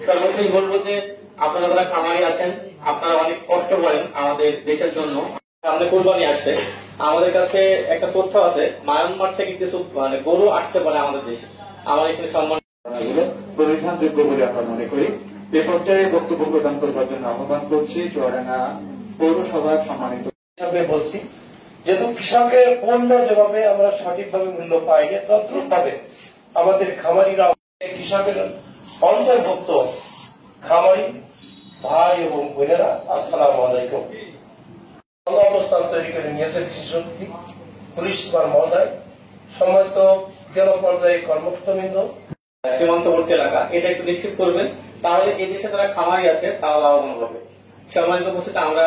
সর্বশেষ বলবো যে আপনারা যারা খামারি আছেন, আপনারা অনেক কষ্ট করেন আমাদের দেশের জন্য। সামনে কুরবানি আসছে, আমাদের কাছে একটা তথ্য আছে, মায়ানমার থেকে কিছু গরু আসতে পারে আমাদের দেশে। আমার এখানে সম্মান পরিধানযোগ্য বলে আমরা মনে করি। এ পর্যায়ে বক্তব্য প্রদান করবার জন্য আহ্বান করছি চুয়াডাঙ্গা পৌরসভার সম্মানিত হিসাবে বলছি, যেহেতু কৃষকের পণ্য যেভাবে আমরা সঠিকভাবে মূল্য পাই না, তদ্রুপভাবে আমাদের খামারিরা কৃষকের অন্তর্ভুক্ত খামারি ভাই এবং বোনেরা, আসসালামু আলাইকুম। অবস্থান তৈরি করে নিয়েছে কৃষি শক্তি পুলিশ সুপার মহোদয়, সম্মানিত জেলা পর্যায়ে কর্মকর্তাবৃন্দ, সীমান্তবর্তী এলাকা, এটা একটু নিশ্চিত করবেন, তাহলে এই দেশে যারা খামারি আছে তারা লাভবান হবে। সম্মানিত উপস্থিতি, আমরা